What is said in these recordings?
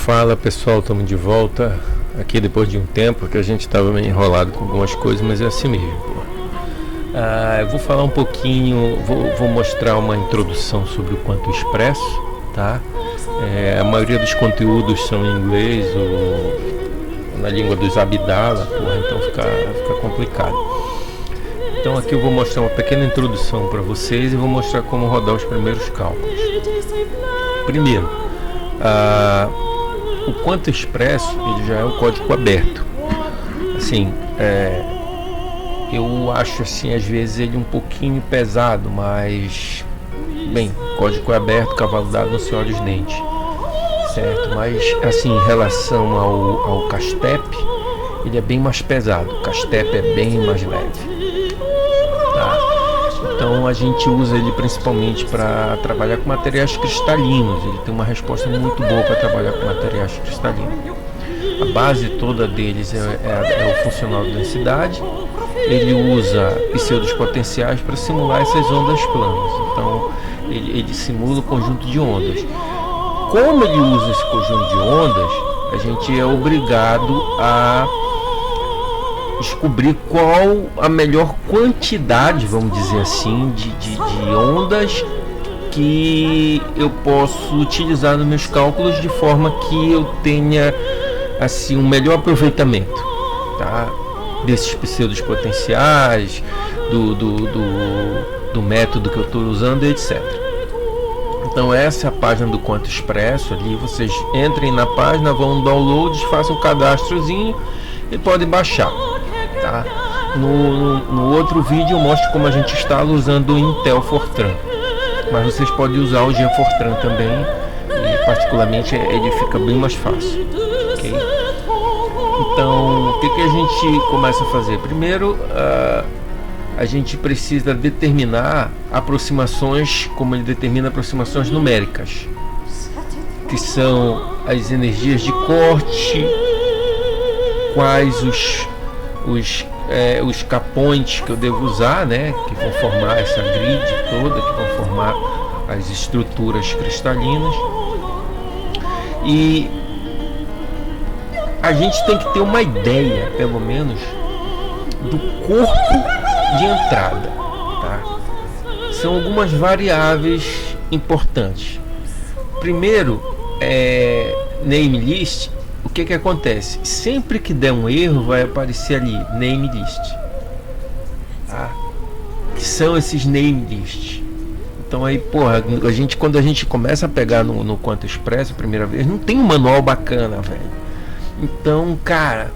Fala pessoal, estamos de volta aqui depois de um tempo que a gente estava meio enrolado com algumas coisas, mas é assim mesmo. Eu vou falar um pouquinho, vou mostrar uma introdução sobre o Quanto Expresso, tá? A maioria dos conteúdos são em inglês ou na língua dos Abdala, então fica complicado. Então aqui eu vou mostrar uma pequena introdução para vocês e vou mostrar como rodar os primeiros cálculos. Primeiro, o Quanto Expresso ele já é um código aberto. Assim, eu acho assim às vezes ele um pouquinho pesado, mas bem, código aberto, cavalo dado não se olha os dentes, certo? Mas assim, em relação ao Castep, ele é bem mais pesado. O Castep é bem mais leve, tá? Então a gente usa ele principalmente para trabalhar com materiais cristalinos. Ele tem uma resposta muito boa para trabalhar com materiais cristalinos. A base toda deles é o funcional de densidade. Ele usa pseudos potenciais para simular essas ondas planas. Então ele simula o conjunto de ondas. Como ele usa esse conjunto de ondas, a gente é obrigado a descobrir qual a melhor quantidade, vamos dizer assim, de ondas que eu posso utilizar nos meus cálculos de forma que eu tenha assim um melhor aproveitamento, tá? Desses pseudos potenciais, do método que eu estou usando, etc. Então essa é a página do Quanto Expresso. Ali vocês entrem na página, vão no download, façam um cadastrozinho e podem baixar, tá? No outro vídeo eu mostro como a gente instala usando o Intel Fortran, mas vocês podem usar o Gen Fortran também, e particularmente ele fica bem mais fácil, ok? Então o que a gente começa a fazer? Primeiro, a gente precisa determinar aproximações, como ele determina aproximações numéricas, que são as energias de corte, quais os capões que eu devo usar, né, que vão formar essa grid toda, que vão formar as estruturas cristalinas. E a gente tem que ter uma ideia, pelo menos, do corpo de entrada, tá? São algumas variáveis importantes. Primeiro, name list. O que acontece? Sempre que der um erro, vai aparecer ali name list, tá? Que são esses name lists. Então aí, porra, quando a gente começa a pegar no Quanto Expresso a primeira vez, não tem um manual bacana, velho. Então, cara,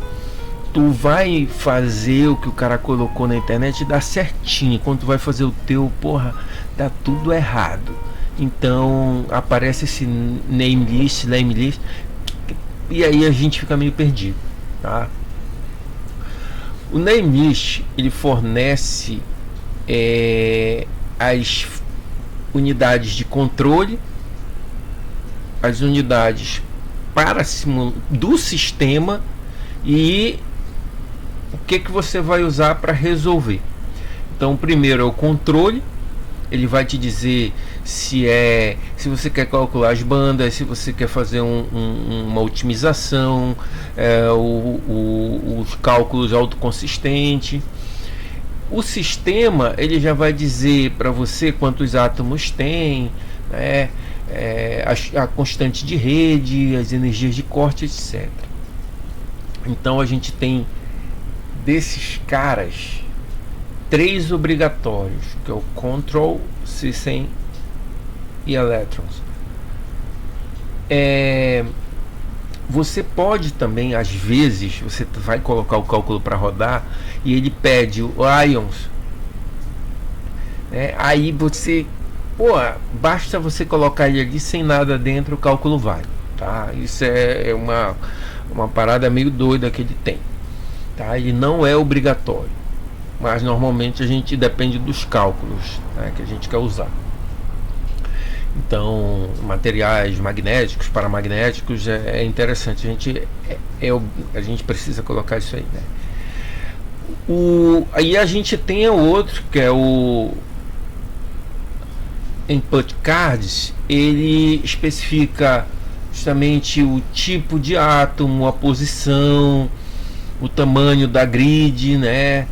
tu vai fazer o que o cara colocou na internet e dá certinho. Quando tu vai fazer o teu, porra, dá tudo errado. Então aparece esse name list, e aí a gente fica meio perdido, tá? O name list ele fornece as unidades de controle, as unidades do sistema e o que você vai usar para resolver. Então, primeiro é o controle. Ele vai te dizer se você quer calcular as bandas, se você quer fazer uma otimização, os cálculos autoconsistentes. O sistema ele já vai dizer para você quantos átomos tem, né, a constante de rede, as energias de corte, etc. Então a gente tem desses caras 3 obrigatórios, que é o Control, System e Electrons. Você pode também, às vezes, você vai colocar o cálculo para rodar e ele pede o Ions, né? Aí você, basta você colocar ele ali sem nada dentro, o cálculo vai, tá? Isso é uma parada meio doida que ele tem, tá? Ele não é obrigatório, mas normalmente a gente depende dos cálculos, né, que a gente quer usar. Então, materiais magnéticos, paramagnéticos, é interessante. A gente precisa colocar isso aí, né? Aí a gente tem o outro, que é o input cards. Ele especifica justamente o tipo de átomo, a posição, o tamanho da grid, né?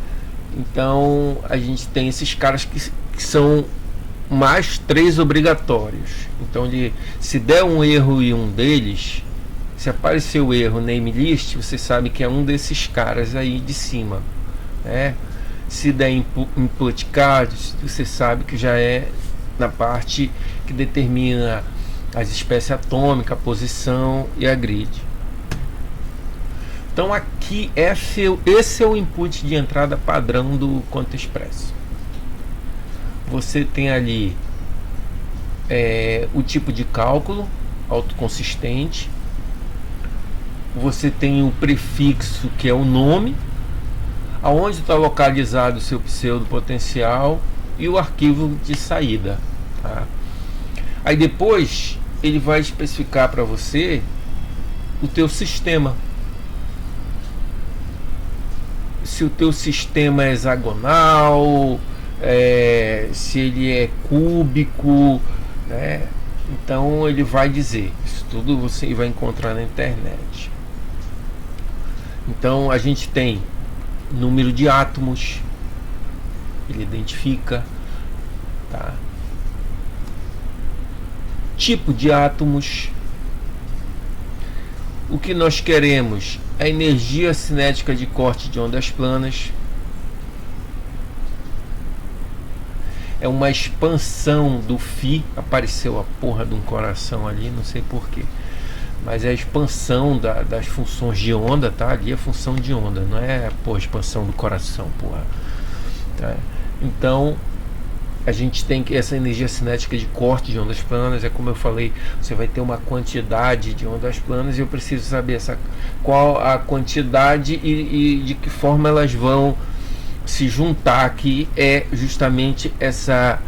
Então a gente tem esses caras que são mais 3 obrigatórios. Então se der um erro em um deles, se aparecer o erro name list, você sabe que é um desses caras aí de cima, né? Se der input cards, você sabe que já é na parte que determina as espécies atômicas, a posição e a grid. Então aqui esse é o input de entrada padrão do ContoExpresso. Você tem ali o tipo de cálculo autoconsistente. Você tem o prefixo, que é o nome, aonde está localizado o seu pseudo potencial e o arquivo de saída, tá? Aí depois ele vai especificar para você o teu sistema. Se o teu sistema é hexagonal, se ele é cúbico, né? Então ele vai dizer. Isso tudo você vai encontrar na internet. Então a gente tem número de átomos, ele identifica, tá? Tipo de átomos. O que nós queremos é a energia cinética de corte de ondas planas. É uma expansão do Φ. Apareceu a porra de um coração ali, não sei porquê. Mas é a expansão das funções de onda, tá? Ali é função de onda, não é a expansão do coração, porra. Tá? Então, a gente tem que essa energia cinética de corte de ondas planas, é como eu falei, você vai ter uma quantidade de ondas planas e eu preciso saber qual a quantidade e de que forma elas vão se juntar, que é justamente essa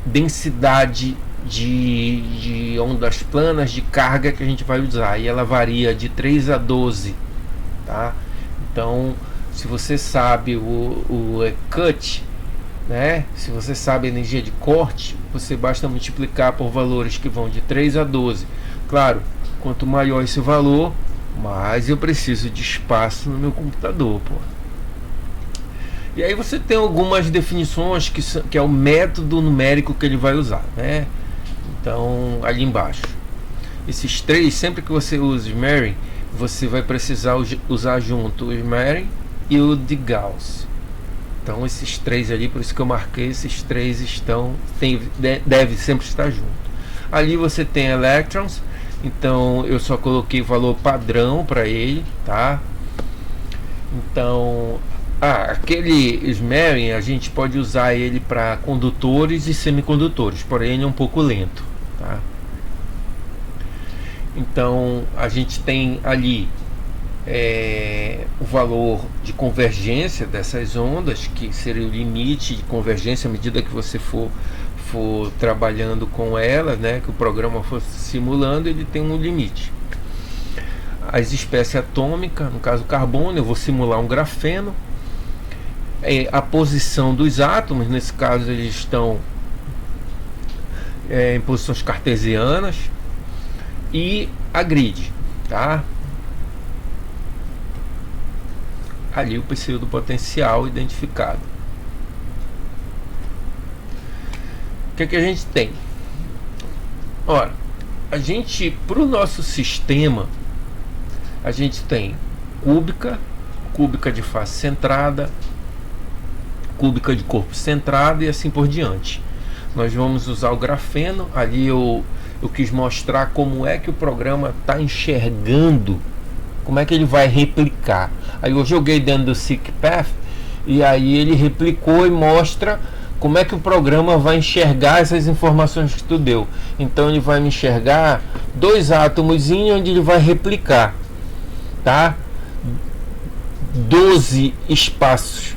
densidade de ondas planas de carga que a gente vai usar, e ela varia de 3 a 12, tá? Então, se você sabe o cut, né? Se você sabe a energia de corte, você basta multiplicar por valores que vão de 3 a 12. Claro, quanto maior esse valor, mais eu preciso de espaço no meu computador, pô. E aí você tem algumas definições que é o método numérico que ele vai usar, né? Então, ali embaixo, esses três, sempre que você usa o Smearing, você vai precisar usar junto o Smearing e o de Gauss. Então esses três ali, por isso que eu marquei, esses três deve sempre estar junto. Ali você tem electrons, então eu só coloquei o valor padrão para ele, tá? Então, aquele Smearing a gente pode usar ele para condutores e semicondutores, porém ele é um pouco lento, tá? Então a gente tem ali o valor de convergência dessas ondas, que seria o limite de convergência à medida que você for trabalhando com ela, né, que o programa for simulando, ele tem um limite. As espécies atômicas, no caso carbono, eu vou simular um grafeno. A posição dos átomos, nesse caso eles estão em posições cartesianas, e a grid, tá? Ali o pseudo potencial identificado. O que é que a gente tem? Ora, a gente, para o nosso sistema, a gente tem cúbica de face centrada, cúbica de corpo centrado e assim por diante. Nós vamos usar o grafeno. Ali eu quis mostrar como é que o programa está enxergando, como é que ele vai replicar. Aí eu joguei dentro do SeekPath e aí ele replicou e mostra como é que o programa vai enxergar essas informações que tu deu. Então ele vai me enxergar dois átomos onde ele vai replicar, tá? 12 espaços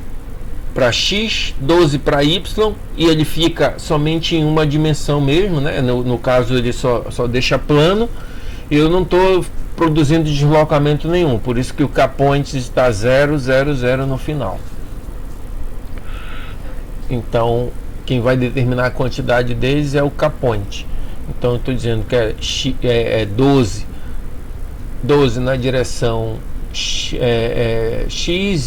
para X, 12 para Y, e ele fica somente em uma dimensão mesmo, né? No caso ele só deixa plano. Eu não estou produzindo deslocamento nenhum, por isso que o K-point está 0, 0, 0 no final. Então quem vai determinar a quantidade deles é o K-point. Então eu estou dizendo que é 12 na direção X,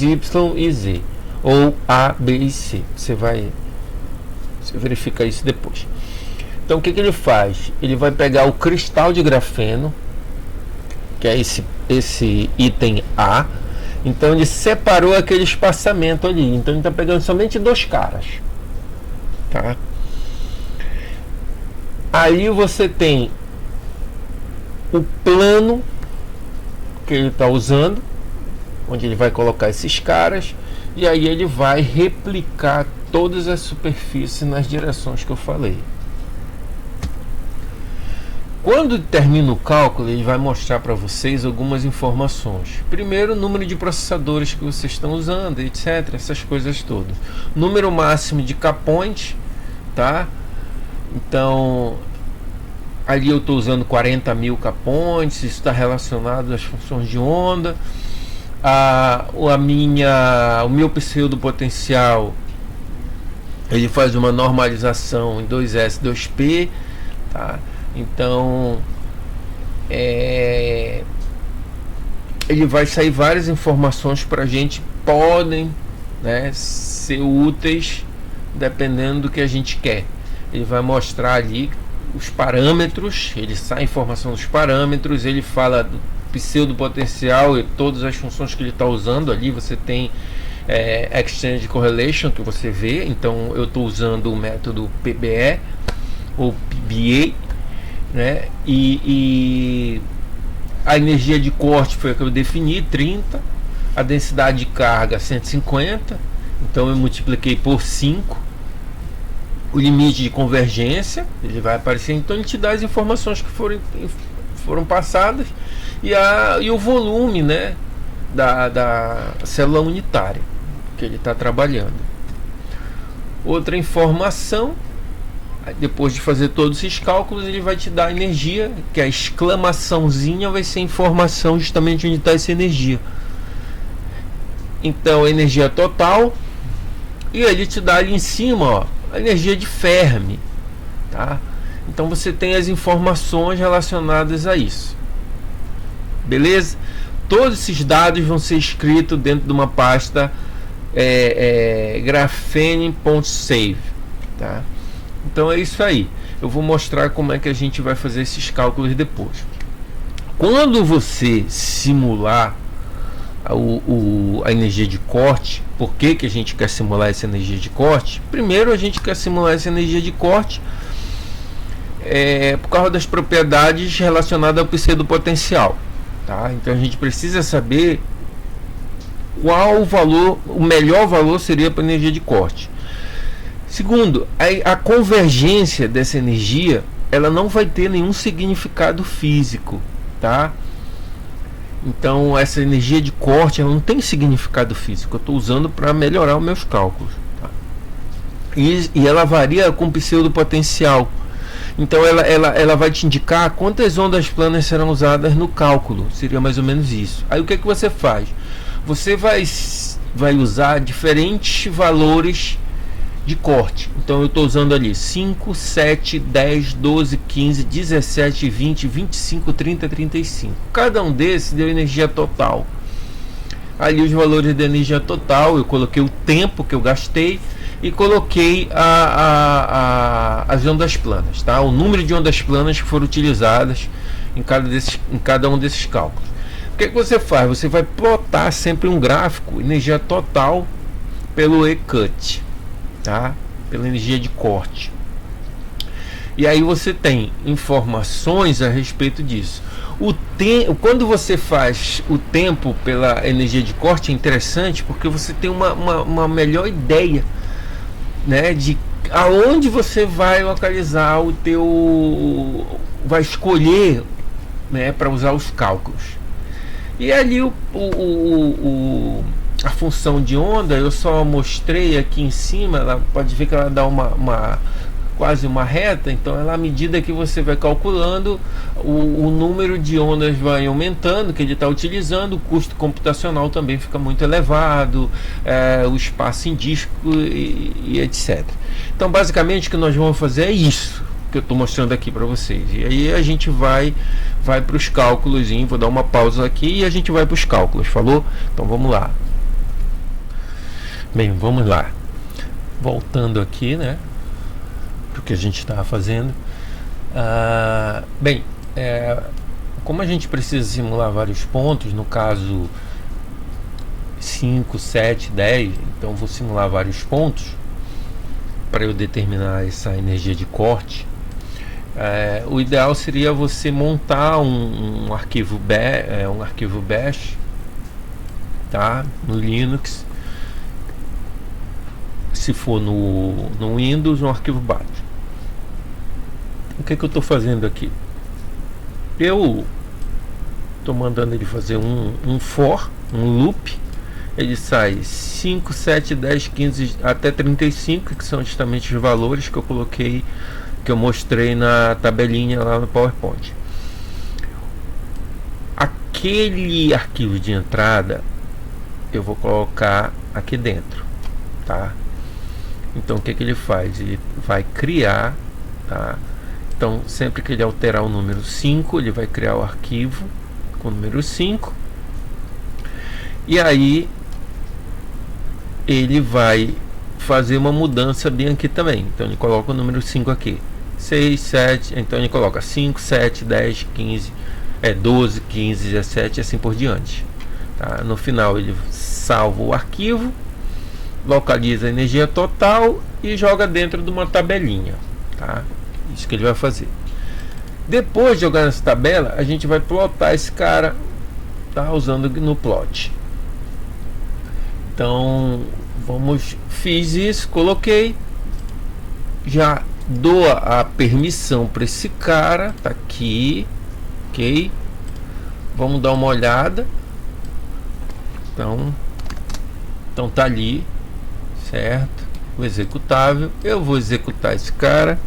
Y e Z, ou A, B e C. Você verifica isso depois. Então o que ele faz? Ele vai pegar o cristal de grafeno, que é esse item A. Então ele separou aquele espaçamento ali. Então ele está pegando somente 2 caras, tá? Aí você tem o plano que ele está usando, onde ele vai colocar esses caras, e aí ele vai replicar todas as superfícies nas direções que eu falei. Quando termina o cálculo, ele vai mostrar para vocês algumas informações. Primeiro, o número de processadores que vocês estão usando, etc. Essas coisas todas. Número máximo de capões, tá? Então, ali eu estou usando 40.000 capões. Isso está relacionado às funções de onda. O meu pseudo potencial, ele faz uma normalização em 2S, 2P, tá? Então ele vai sair várias informações para a gente, podem, né, ser úteis dependendo do que a gente quer. Ele vai mostrar ali os parâmetros, ele sai informação dos parâmetros, ele fala do pseudo potencial e todas as funções que ele está usando ali. Você tem Exchange Correlation, que você vê. Então eu estou usando o método PBE ou PBA, né? E a energia de corte foi a que eu defini, 30. A densidade de carga, 150. Então eu multipliquei por 5. O limite de convergência, ele vai aparecer. Então ele te dá as informações que foram passadas e o volume, né, da célula unitária que ele está trabalhando. Outra informação, depois de fazer todos esses cálculos, ele vai te dar a energia, que a exclamaçãozinha vai ser a informação justamente onde está essa energia. Então, a energia total, e ele te dá ali em cima, ó, a energia de Fermi, tá? Então você tem as informações relacionadas a isso, beleza? Todos esses dados vão ser escritos dentro de uma pasta graphene.save, tá? Então é isso aí. Eu vou mostrar como é que a gente vai fazer esses cálculos depois. Quando você simular a energia de corte, por que a gente quer simular essa energia de corte? Primeiro, a gente quer simular essa energia de corte por causa das propriedades relacionadas ao pseudo potencial, tá? Então a gente precisa saber qual o melhor valor seria para a energia de corte. Segundo, a convergência dessa energia, ela não vai ter nenhum significado físico, tá? Então essa energia de corte, ela não tem significado físico. Eu estou usando para melhorar os meus cálculos, tá? E ela varia com pseudo potencial. Então ela vai te indicar quantas ondas planas serão usadas no cálculo. Seria mais ou menos isso. Aí o que você faz? Você vai usar diferentes valores de corte. Então eu estou usando ali 5, 7, 10, 12, 15, 17, 20, 25, 30, 35. Cada um desses deu energia total. Ali os valores de energia total, eu coloquei o tempo que eu gastei e coloquei as ondas planas, tá? O número de ondas planas que foram utilizadas em cada um desses cálculos. O que você faz? Você vai plotar sempre um gráfico, energia total pelo E-cut, tá? Pela energia de corte. E aí você tem informações a respeito disso. Quando você faz o tempo pela energia de corte, é interessante porque você tem uma melhor ideia, né, de aonde você vai localizar vai escolher, né, para usar os cálculos. E ali a função de onda eu só mostrei aqui em cima. Ela pode ver que ela dá quase uma reta. Então ela, à medida que você vai calculando, o número de ondas vai aumentando que ele está utilizando, o custo computacional também fica muito elevado, o espaço em disco e etc. Então basicamente o que nós vamos fazer é isso, que eu estou mostrando aqui para vocês. E aí a gente vai para os cálculos. Vou dar uma pausa aqui e a gente vai para os cálculos, falou? Então vamos lá. Bem, vamos lá. Voltando aqui, né, para o que a gente estava fazendo. Como a gente precisa simular vários pontos, no caso 5, 7, 10, então vou simular vários pontos para eu determinar essa energia de corte. O ideal seria você montar um arquivo bash, tá, no Linux. Se for no Windows, um arquivo bash. O que eu estou fazendo aqui? Eu estou mandando ele fazer um for, um loop. Ele sai 5, 7, 10, 15 até 35, que são justamente os valores que eu coloquei, que eu mostrei na tabelinha lá no PowerPoint. Aquele arquivo de entrada eu vou colocar aqui dentro, tá? Então o que ele faz? Ele vai criar, tá? Então sempre que ele alterar o número 5, ele vai criar o arquivo com o número 5. E aí ele vai fazer uma mudança bem aqui também. Então ele coloca o número 5 aqui, 6, 7, então ele coloca 5, 7, 10, 15, 12, 15, 17 e assim por diante, tá? No final ele salva o arquivo, localiza a energia total e joga dentro de uma tabelinha, tá? Isso que ele vai fazer. Depois de jogar nessa tabela, a gente vai plotar esse cara, tá? Usando no plot. Então fiz isso, coloquei, já dou a permissão para esse cara, tá aqui, ok? Vamos dar uma olhada. Então tá ali, certo? O executável, eu vou executar esse cara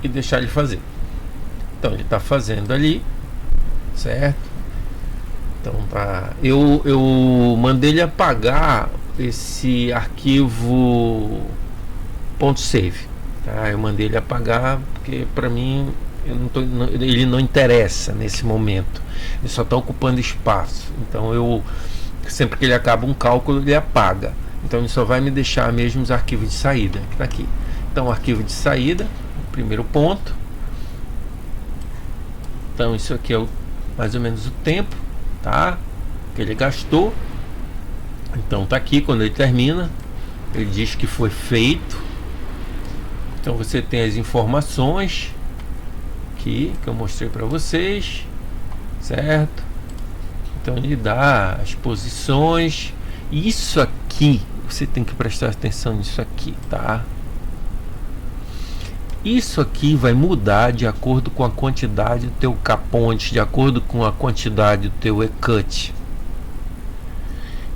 e deixar ele fazer. Então ele está fazendo ali, certo? Então tá. Eu mandei ele apagar esse arquivo .save, tá? Eu mandei ele apagar porque para mim ele não interessa nesse momento. Ele só está ocupando espaço. Então sempre que ele acaba um cálculo, ele apaga. Então ele só vai me deixar mesmo os arquivos de saída, que tá aqui. Então arquivo de saída, primeiro ponto. Então isso aqui é mais ou menos o tempo, tá, que ele gastou. Então tá aqui, quando ele termina, ele diz que foi feito. Então você tem as informações aqui que eu mostrei para vocês, certo? Então ele dá as posições. Isso aqui você tem que prestar atenção nisso aqui, tá? Isso aqui vai mudar de acordo com a quantidade do teu caponte, de acordo com a quantidade do teu E-cut.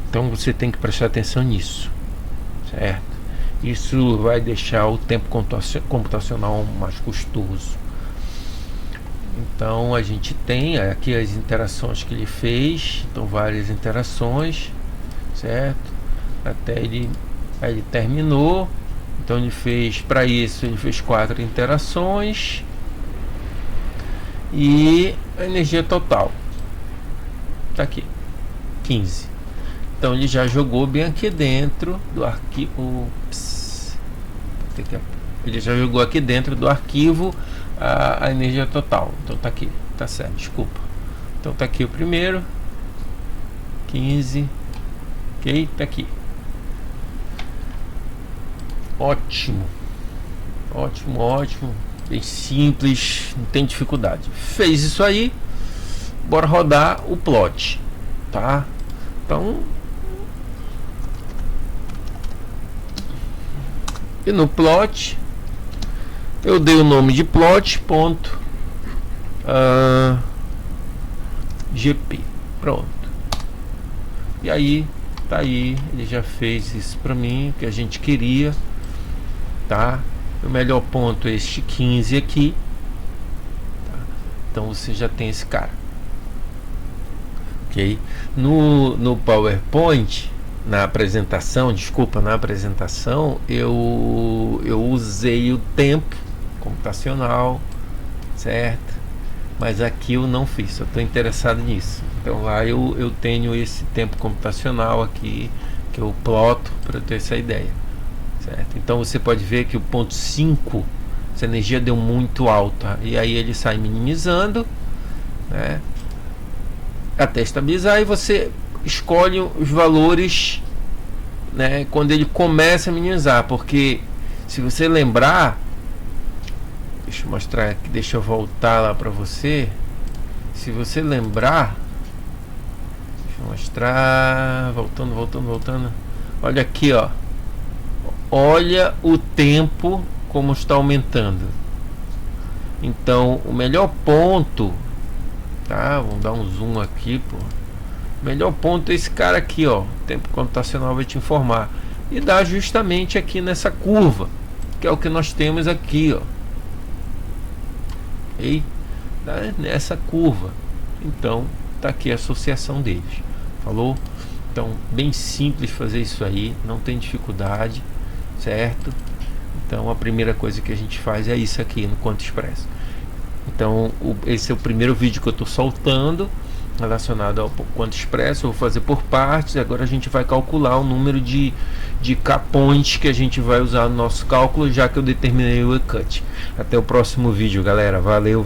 Então você tem que prestar atenção nisso, certo? Isso vai deixar o tempo computacional mais custoso. Então a gente tem aqui as interações que ele fez. Então várias interações, certo? Até ele terminou. Então ele fez, para isso ele fez 4 interações e a energia total tá aqui, 15. Então ele já jogou bem aqui dentro do arquivo. Ele já jogou aqui dentro do arquivo a energia total. Então tá aqui, tá certo, desculpa. Então tá aqui o primeiro, 15, ok, tá aqui. Ótimo, ótimo, ótimo, bem simples, não tem dificuldade. Fez isso aí, bora rodar o plot, tá? Então, e no plot eu dei o nome de plot.gp, pronto. E aí tá aí, ele já fez isso para mim, que a gente queria, tá? O melhor ponto é este 15 aqui, tá? Então você já tem esse cara, ok? No PowerPoint na apresentação, desculpa, na apresentação eu usei o tempo computacional, certo? Mas aqui eu não fiz, eu estou interessado nisso. Então lá eu tenho esse tempo computacional aqui que eu ploto para ter essa ideia, certo? Então você pode ver que o ponto 5, essa energia deu muito alta, e aí ele sai minimizando, né, até estabilizar, e você escolhe os valores, né, quando ele começa a minimizar, porque se você lembrar, deixa eu mostrar aqui, deixa eu voltar lá para você. Se você lembrar, deixa eu mostrar, voltando. Olha aqui, ó. Olha o tempo como está aumentando. Então, o melhor ponto, tá? Vamos dar um zoom aqui, pô. O melhor ponto é esse cara aqui, ó. O tempo computacional vai te informar. E dá justamente aqui nessa curva, que é o que nós temos aqui, ó. E dá nessa curva. Então, tá aqui a associação deles. Falou? Então, bem simples fazer isso aí, não tem dificuldade, certo? Então, a primeira coisa que a gente faz é isso aqui no Quanto Expresso. Então, esse é o primeiro vídeo que eu estou soltando relacionado ao Quanto Expresso. Eu vou fazer por partes. Agora a gente vai calcular o número de capões que a gente vai usar no nosso cálculo, já que eu determinei o E-Cut. Até o próximo vídeo, galera. Valeu.